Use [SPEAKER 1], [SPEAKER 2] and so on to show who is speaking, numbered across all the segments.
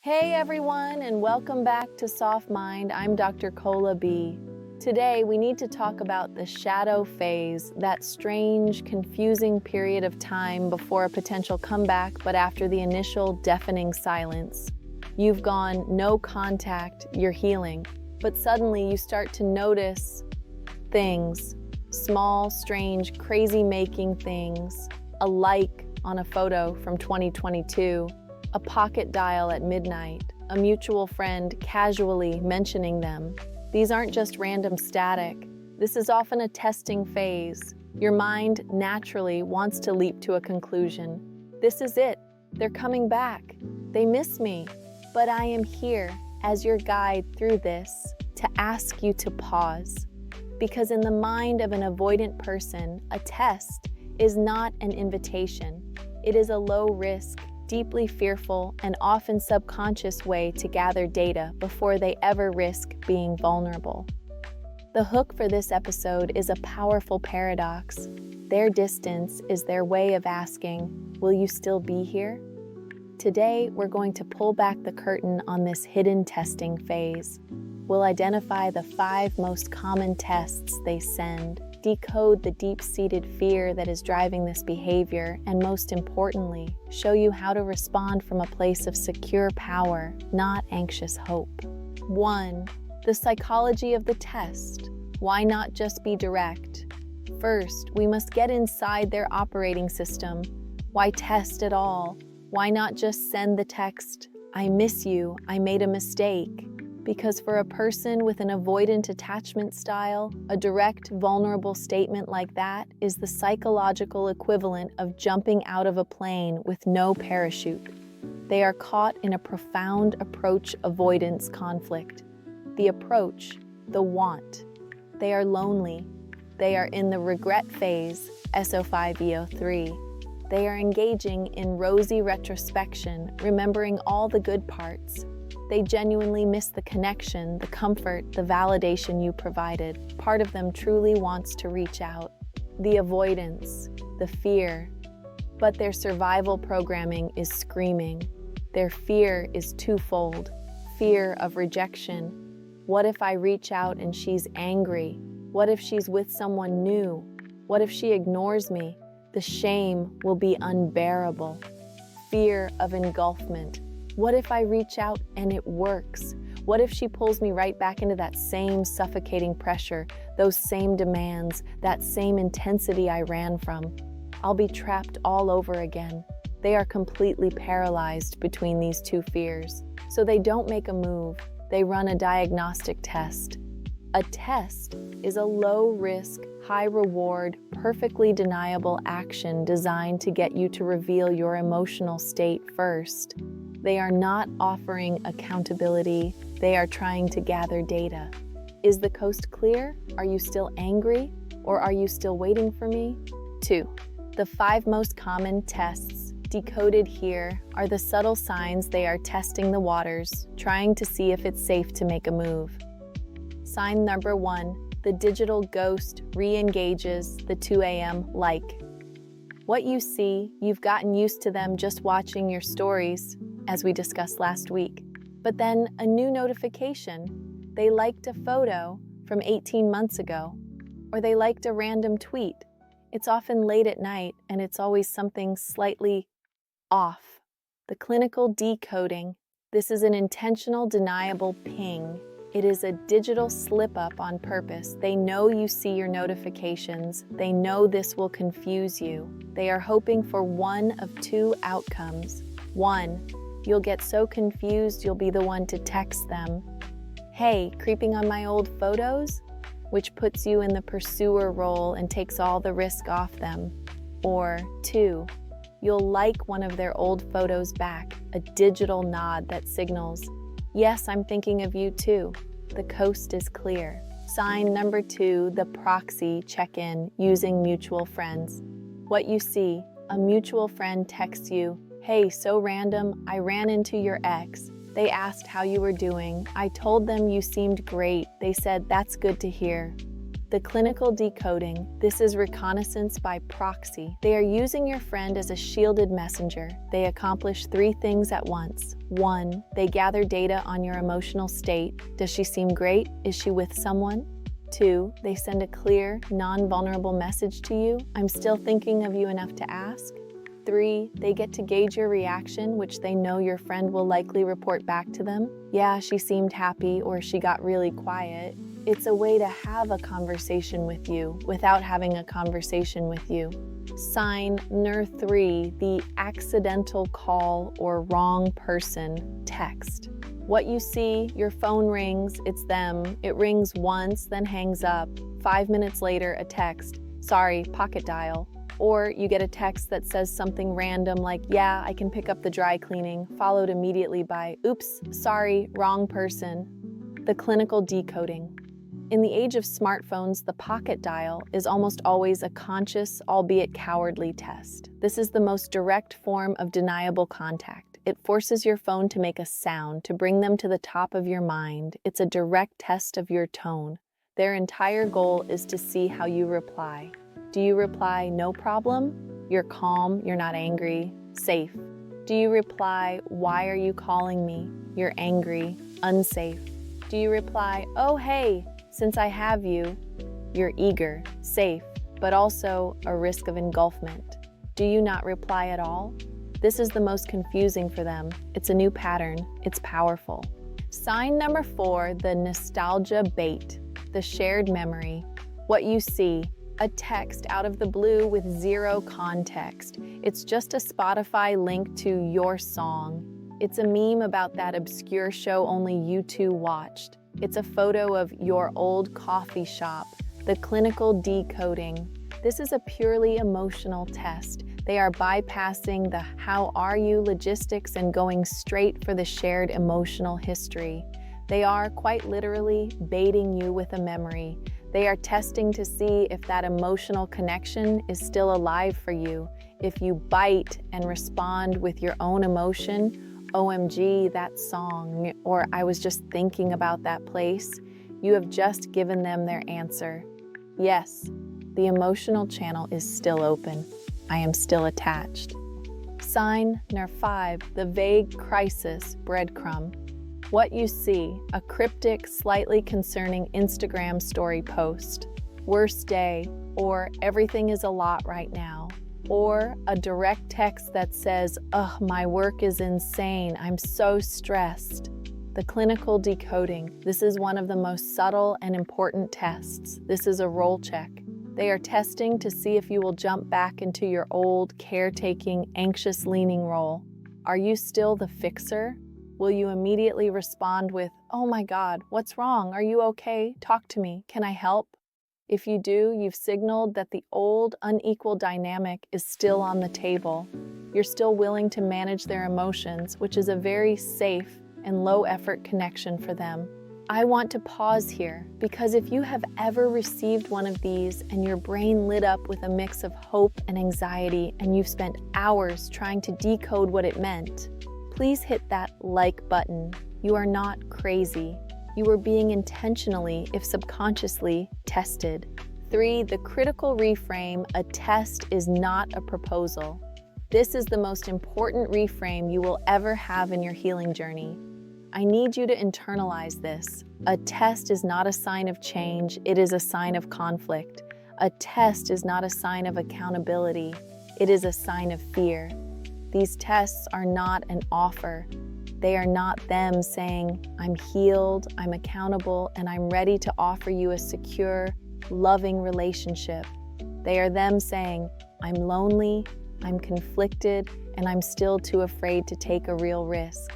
[SPEAKER 1] Hey everyone, and welcome back to Soft Mind. I'm Dr. Cola B. Today, we need to talk about the shadow phase, that strange, confusing period of time before a potential comeback, but after the initial deafening silence. You've gone no contact, you're healing, but suddenly you start to notice things, small, strange, crazy-making things, a like on a photo from 2022, a pocket dial at midnight, a mutual friend casually mentioning them. These aren't just random static. This is often a testing phase. Your mind naturally wants to leap to a conclusion. This is it. They're coming back. They miss me. But I am here as your guide through this to ask you to pause. Because in the mind of an avoidant person, a test is not an invitation. It is a low-risk, deeply fearful, and often subconscious way to gather data before they ever risk being vulnerable. The hook for this episode is a powerful paradox. Their distance is their way of asking, will you still be here? Today, we're going to pull back the curtain on this hidden testing phase. We'll identify the 5 most common tests they send, decode the deep-seated fear that is driving this behavior, and most importantly, show you how to respond from a place of secure power, not anxious hope. 1. The psychology of the test. Why not just be direct? First, we must get inside their operating system. Why test at all? Why not just send the text, I miss you, I made a mistake? Because for a person with an avoidant attachment style, a direct, vulnerable statement like that is the psychological equivalent of jumping out of a plane with no parachute. They are caught in a profound approach avoidance conflict. The approach, the want. They are lonely. They are in the regret phase, SO5-EO3. They are engaging in rosy retrospection, remembering all the good parts. They genuinely miss the connection, the comfort, the validation you provided. Part of them truly wants to reach out. The avoidance, the fear. But their survival programming is screaming. Their fear is twofold. Fear of rejection. What if I reach out and she's angry? What if she's with someone new? What if she ignores me? The shame will be unbearable. Fear of engulfment. What if I reach out and it works? What if she pulls me right back into that same suffocating pressure, those same demands, that same intensity I ran from? I'll be trapped all over again. They are completely paralyzed between these two fears. So they don't make a move. They run a diagnostic test. A test is a low-risk, high-reward, perfectly deniable action designed to get you to reveal your emotional state first. They are not offering accountability. They are trying to gather data. Is the coast clear? Are you still angry? Or are you still waiting for me? 2. The 5 most common tests decoded here are the subtle signs they are testing the waters, trying to see if it's safe to make a move. Sign number 1, the digital ghost re-engages the 2 a.m. like. What you see, you've gotten used to them just watching your stories, as we discussed last week. But then a new notification. They liked a photo from 18 months ago, or they liked a random tweet. It's often late at night, and it's always something slightly off. The clinical decoding. This is an intentional deniable ping. It is a digital slip-up on purpose. They know you see your notifications. They know this will confuse you. They are hoping for one of 2 outcomes. 1, you'll get so confused you'll be the one to text them, hey, creeping on my old photos? Which puts you in the pursuer role and takes all the risk off them. Or 2, you'll like one of their old photos back, a digital nod that signals, yes, I'm thinking of you too. The coast is clear. Sign number 2, the proxy check-in using mutual friends. What you see, a mutual friend texts you, hey, so random, I ran into your ex. They asked how you were doing. I told them you seemed great. They said, that's good to hear. The clinical decoding. This is reconnaissance by proxy. They are using your friend as a shielded messenger. They accomplish 3 things at once. 1, they gather data on your emotional state. Does she seem great? Is she with someone? 2, they send a clear, non-vulnerable message to you. I'm still thinking of you enough to ask. 3, they get to gauge your reaction, which they know your friend will likely report back to them. Yeah, she seemed happy, or she got really quiet. It's a way to have a conversation with you without having a conversation with you. Sign N 3, the accidental call or wrong person text. What you see, your phone rings, it's them. It rings once, then hangs up. 5 minutes later, a text, sorry, pocket dial. Or you get a text that says something random like, yeah, I can pick up the dry cleaning, followed immediately by, oops, sorry, wrong person. The clinical decoding. In the age of smartphones, the pocket dial is almost always a conscious, albeit cowardly test. This is the most direct form of deniable contact. It forces your phone to make a sound, to bring them to the top of your mind. It's a direct test of your tone. Their entire goal is to see how you reply. Do you reply, no problem? You're calm, you're not angry, safe. Do you reply, why are you calling me? You're angry, unsafe. Do you reply, oh hey, since I have you? You're eager, safe, but also a risk of engulfment. Do you not reply at all? This is the most confusing for them. It's a new pattern, it's powerful. Sign number 4, the nostalgia bait, the shared memory. What you see, a text out of the blue with 0 context. It's just a Spotify link to your song. It's a meme about that obscure show only you two watched. It's a photo of your old coffee shop. The clinical decoding. This is a purely emotional test. They are bypassing the how are you logistics and going straight for the shared emotional history. They are quite literally baiting you with a memory. They are testing to see if that emotional connection is still alive for you. If you bite and respond with your own emotion, OMG, that song, or I was just thinking about that place, you have just given them their answer. Yes, the emotional channel is still open. I am still attached. Sign N 5, the vague crisis breadcrumb. What you see, a cryptic, slightly concerning Instagram story post, worst day, or everything is a lot right now, or a direct text that says, ugh, my work is insane, I'm so stressed. The clinical decoding. This is one of the most subtle and important tests. This is a role check. They are testing to see if you will jump back into your old, caretaking, anxious-leaning role. Are you still the fixer? Will you immediately respond with, oh my God, what's wrong? Are you okay? Talk to me. Can I help? If you do, you've signaled that the old, unequal dynamic is still on the table. You're still willing to manage their emotions, which is a very safe and low-effort connection for them. I want to pause here, because if you have ever received one of these and your brain lit up with a mix of hope and anxiety and you've spent hours trying to decode what it meant, please hit that like button. You are not crazy. You are being intentionally, if subconsciously, tested. 3, the critical reframe, a test is not a proposal. This is the most important reframe you will ever have in your healing journey. I need you to internalize this. A test is not a sign of change, it is a sign of conflict. A test is not a sign of accountability, it is a sign of fear. These tests are not an offer. They are not them saying, I'm healed, I'm accountable, and I'm ready to offer you a secure, loving relationship. They are them saying, I'm lonely, I'm conflicted, and I'm still too afraid to take a real risk.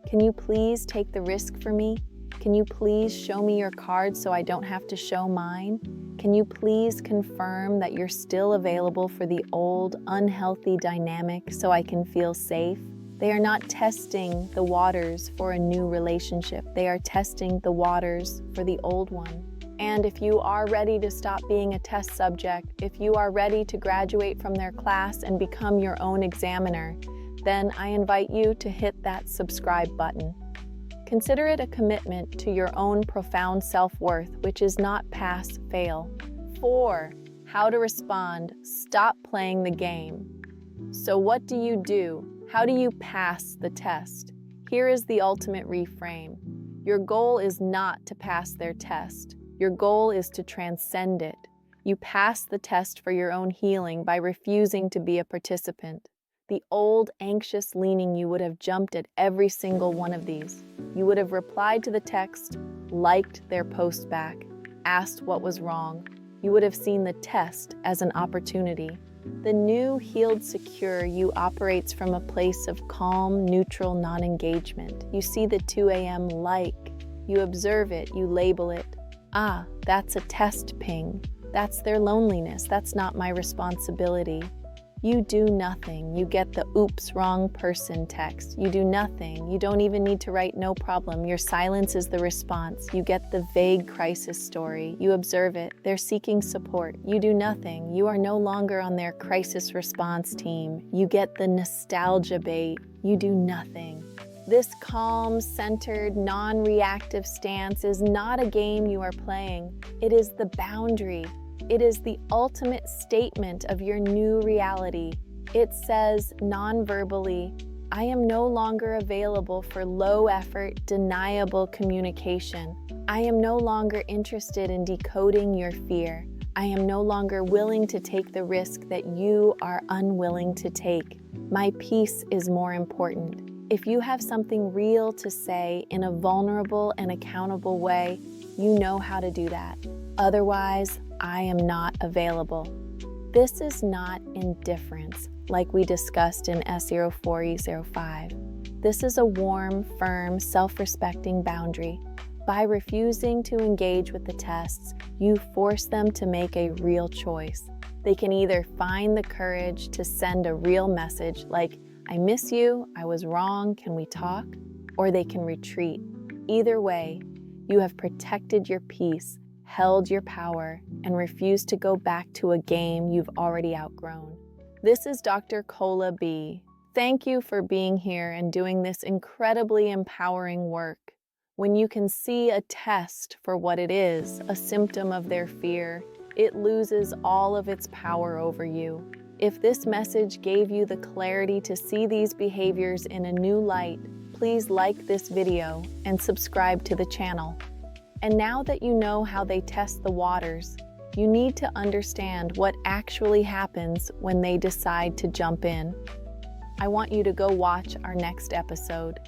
[SPEAKER 1] Can you please take the risk for me? Can you please show me your cards so I don't have to show mine? Can you please confirm that you're still available for the old, unhealthy dynamic so I can feel safe? They are not testing the waters for a new relationship. They are testing the waters for the old one. And if you are ready to stop being a test subject, if you are ready to graduate from their class and become your own examiner, then I invite you to hit that subscribe button. Consider it a commitment to your own profound self-worth, which is not pass, fail. 4. How to respond. Stop playing the game. So what do you do? How do you pass the test? Here is the ultimate reframe. Your goal is not to pass their test. Your goal is to transcend it. You pass the test for your own healing by refusing to be a participant. The old, anxious leaning, you would have jumped at every single one of these. You would have replied to the text, liked their post back, asked what was wrong. You would have seen the test as an opportunity. The new, healed, secure you operates from a place of calm, neutral non-engagement. You see the 2 a.m. like. You observe it, you label it. Ah, that's a test ping. That's their loneliness. That's not my responsibility. You do nothing. You get the oops, wrong person text. You do nothing. You don't even need to write no problem. Your silence is the response. You get the vague crisis story. You observe it. They're seeking support. You do nothing. You are no longer on their crisis response team. You get the nostalgia bait. You do nothing. This calm, centered, non-reactive stance is not a game you are playing. It is the boundary. It is the ultimate statement of your new reality. It says non-verbally, I am no longer available for low-effort, deniable communication. I am no longer interested in decoding your fear. I am no longer willing to take the risk that you are unwilling to take. My peace is more important. If you have something real to say in a vulnerable and accountable way, you know how to do that. Otherwise, I am not available. This is not indifference, like we discussed in S04E05. This is a warm, firm, self-respecting boundary. By refusing to engage with the tests, you force them to make a real choice. They can either find the courage to send a real message like, I miss you, I was wrong, can we talk? Or they can retreat. Either way, you have protected your peace, held your power, and refused to go back to a game you've already outgrown. This is Dr. Cola B. Thank you for being here and doing this incredibly empowering work. When you can see a test for what it is, a symptom of their fear, it loses all of its power over you. If this message gave you the clarity to see these behaviors in a new light, please like this video and subscribe to the channel. And now that you know how they test the waters, you need to understand what actually happens when they decide to jump in. I want you to go watch our next episode.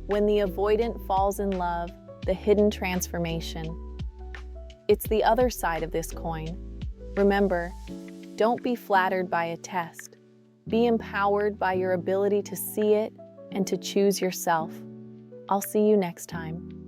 [SPEAKER 1] When the avoidant falls in love, the hidden transformation. It's the other side of this coin. Remember, don't be flattered by a test. Be empowered by your ability to see it and to choose yourself. I'll see you next time.